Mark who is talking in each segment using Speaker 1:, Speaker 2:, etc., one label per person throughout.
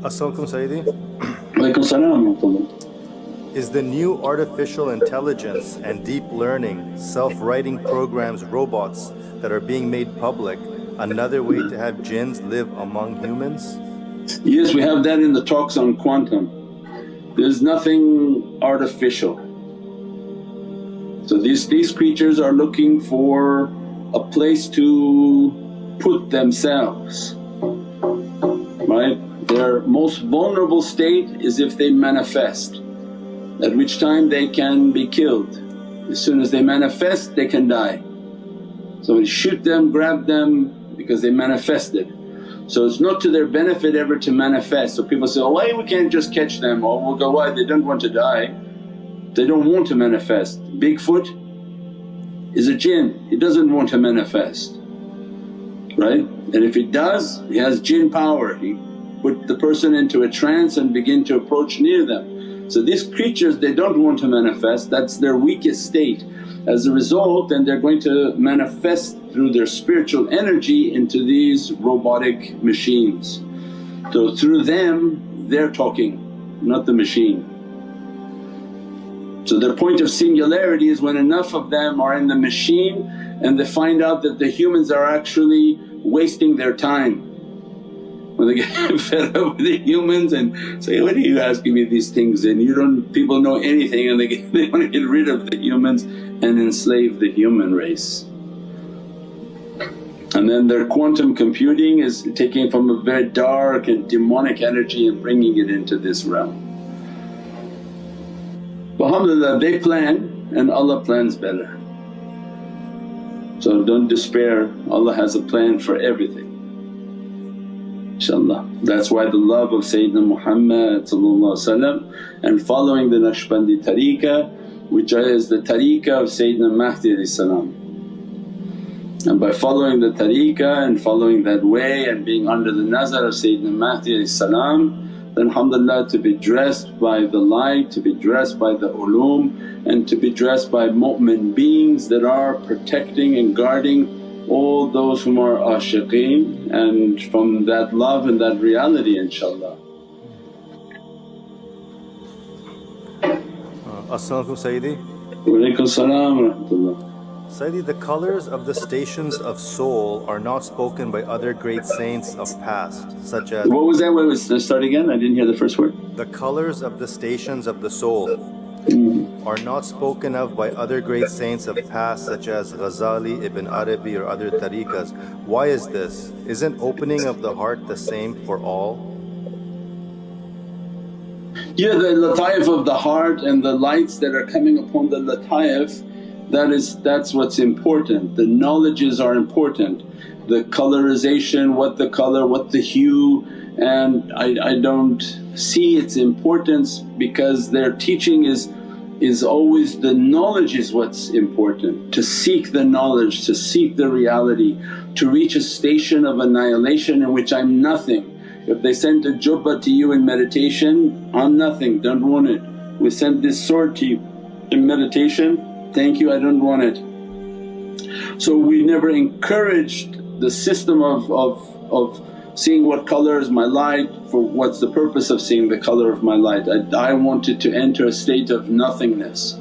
Speaker 1: As-salamu Sayyidi.
Speaker 2: Walaikum salam.
Speaker 1: Is the new artificial intelligence and deep learning, self-writing programs, robots that are being made public another way to have jinns live among humans?
Speaker 2: Yes, we have that in the talks on quantum. There's nothing artificial. So these creatures are looking for a place to put themselves, right? Their most vulnerable state is if they manifest, at which time they can be killed. As soon as they manifest they can die. So we shoot them, grab them because they manifested. So it's not to their benefit ever to manifest. So people say, oh, why we can't just catch them? Or we'll go, why? They don't want to die, they don't want to manifest. Bigfoot is a jinn, he doesn't want to manifest, right? And if he does, he has jinn power, he put the person into a trance and begin to approach near them. So these creatures, they don't want to manifest, that's their weakest state. As a result, then they're going to manifest through their spiritual energy into these robotic machines. So through them they're talking, not the machine. So their point of singularity is when enough of them are in the machine and they find out that the humans are actually wasting their time. When they get fed up with the humans and say, what are you asking me these things, and you don't… people know anything, and they want to get rid of the humans and enslave the human race. And then their quantum computing is taking from a very dark and demonic energy and bringing it into this realm. Alhamdulillah, they plan and Allah plans better. So don't despair, Allah has a plan for everything, inshaAllah. That's why the love of Sayyidina Muhammad and following the Naqshbandi tariqah, which is the tariqah of Sayyidina Mahdi. And by following the tariqah and following that way and being under the nazar of Sayyidina Mahdi, then alhamdulillah to be dressed by the light, to be dressed by the ulum, and to be dressed by mu'min beings that are protecting and guarding all those whom are ashiqeen, and from that love and that reality inshaAllah.
Speaker 1: As-salamu Sayyidi.
Speaker 2: Walaikum salam wa rahmatullah.
Speaker 1: Sayyidi, the colours of the stations of soul are not spoken by other great saints of past such as…
Speaker 2: What was that? Wait, start again, I didn't hear the first word.
Speaker 1: The colours of the stations of the soul are not spoken of by other great saints of past such as Ghazali, Ibn Arabi or other tariqas. Why is this? Isn't opening of the heart the same for all?
Speaker 2: Yeah, the lataif of the heart and the lights that are coming upon the lataif, that's what's important. The knowledges are important, the colorization, what the color, what the hue, and I don't see its importance because their teaching is always the knowledge is what's important. To seek the knowledge, to seek the reality, to reach a station of annihilation in which I'm nothing. If they sent a jubba to you in meditation, I'm nothing, don't want it. We sent this sword to you in meditation, thank you, I don't want it. So we never encouraged the system of seeing what colour is my light, for what's the purpose of seeing the colour of my light. I wanted to enter a state of nothingness,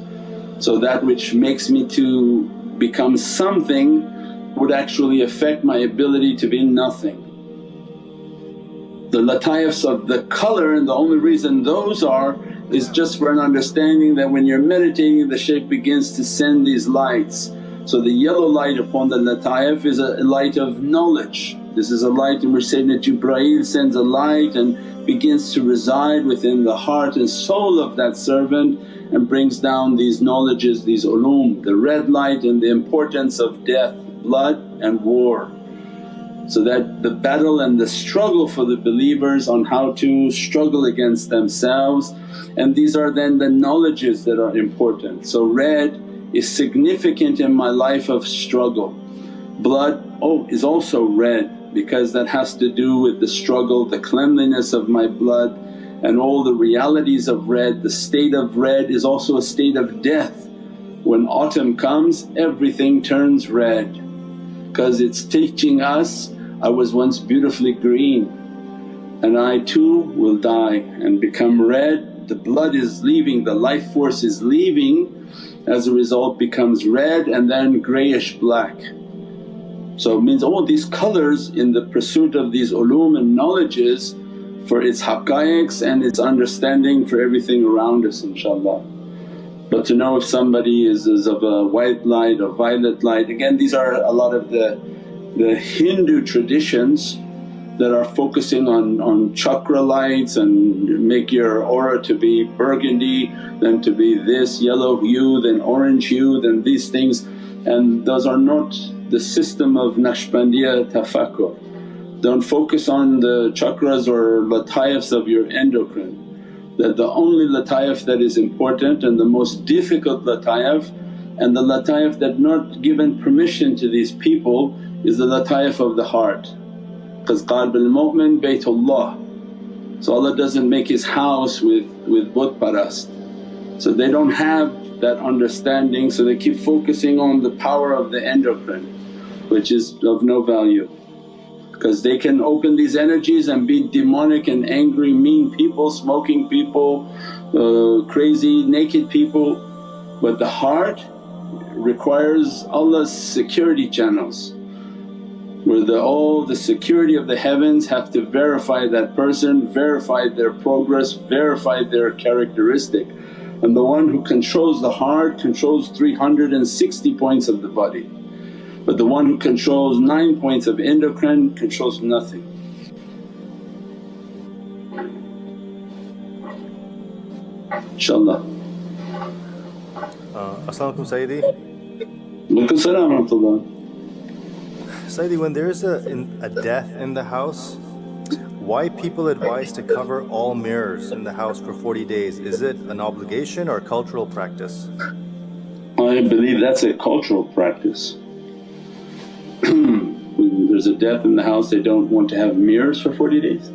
Speaker 2: so that which makes me to become something would actually affect my ability to be nothing. The lataifs of the colour, and the only reason those are is just for an understanding that when you're meditating the shaykh begins to send these lights. So the yellow light upon the lataif is a light of knowledge. This is a light in which Sayyidina Jibreel sends a light and begins to reside within the heart and soul of that servant and brings down these knowledges, these ulum, the red light and the importance of death, blood and war. So that the battle and the struggle for the believers on how to struggle against themselves, and these are then the knowledges that are important. So red is significant in my life of struggle. Blood is also red because that has to do with the struggle, the cleanliness of my blood and all the realities of red. The state of red is also a state of death. When autumn comes everything turns red because it's teaching us, I was once beautifully green and I too will die and become red. The blood is leaving, the life force is leaving, as a result becomes red and then greyish black. So it means all these colours in the pursuit of these ulum and knowledges for its haqqaiqs and its understanding for everything around us, inshaAllah. But to know if somebody is of a white light or violet light, again these are a lot of the Hindu traditions that are focusing on chakra lights and make your aura to be burgundy, then to be this yellow hue, then orange hue, then these things, and those are not the system of Naqshbandiya tafakkur. Don't focus on the chakras or lataifs of your endocrine, that the only lataif that is important and the most difficult lataif and the lataif that not given permission to these people is the lataif of the heart. Because qalb al-mu'min baytullah, so Allah doesn't make His house with butt parast. So they don't have that understanding, so they keep focusing on the power of the endocrine, which is of no value. Because they can open these energies and be demonic and angry, mean people, smoking people, crazy, naked people. But the heart requires Allah's security channels, where all the security of the heavens have to verify that person, verify their progress, verify their characteristic. And the one who controls the heart controls 360 points of the body, but the one who controls 9 points of endocrine controls nothing. InshaAllah.
Speaker 1: As-salamu alaykum Sayyidi.
Speaker 2: Walaikum salam wa rahmatullah.
Speaker 1: Sayyidi, when there is a death in the house, why people advise to cover all mirrors in the house for 40 days? Is it an obligation or cultural practice?
Speaker 2: I believe that's a cultural practice. When there's a death in the house, they don't want to have mirrors for 40 days.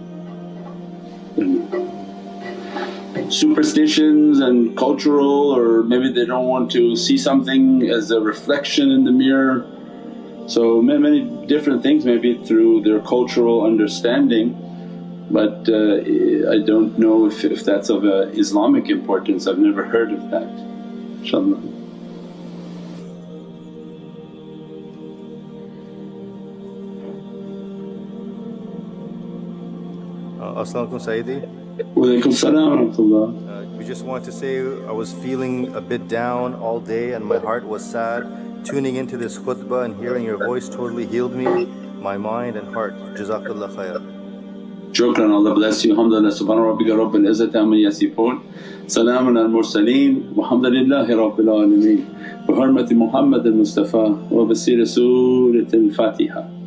Speaker 2: Superstitions and cultural, or maybe they don't want to see something as a reflection in the mirror. So many different things, maybe through their cultural understanding, but I don't know if that's of Islamic importance. I've never heard of that, inshaAllah.
Speaker 1: As-salamu alaykum Sayyidi.
Speaker 2: Walaikum salam wa rahmatullah.
Speaker 1: We just want to say I was feeling a bit down all day and my heart was sad. Tuning into this khutbah and hearing your voice totally healed me, my mind and heart. Jazakallah khair.
Speaker 2: Shukran, Allah bless you. Alhamdulillah, subhana rabbika rabbil izzati amma yasifoon, salaamun al mursaleen, walhamdulillahi rabbil alameen. Bi hurmati Muhammad al Mustafa wa bi siri Surat al Fatiha.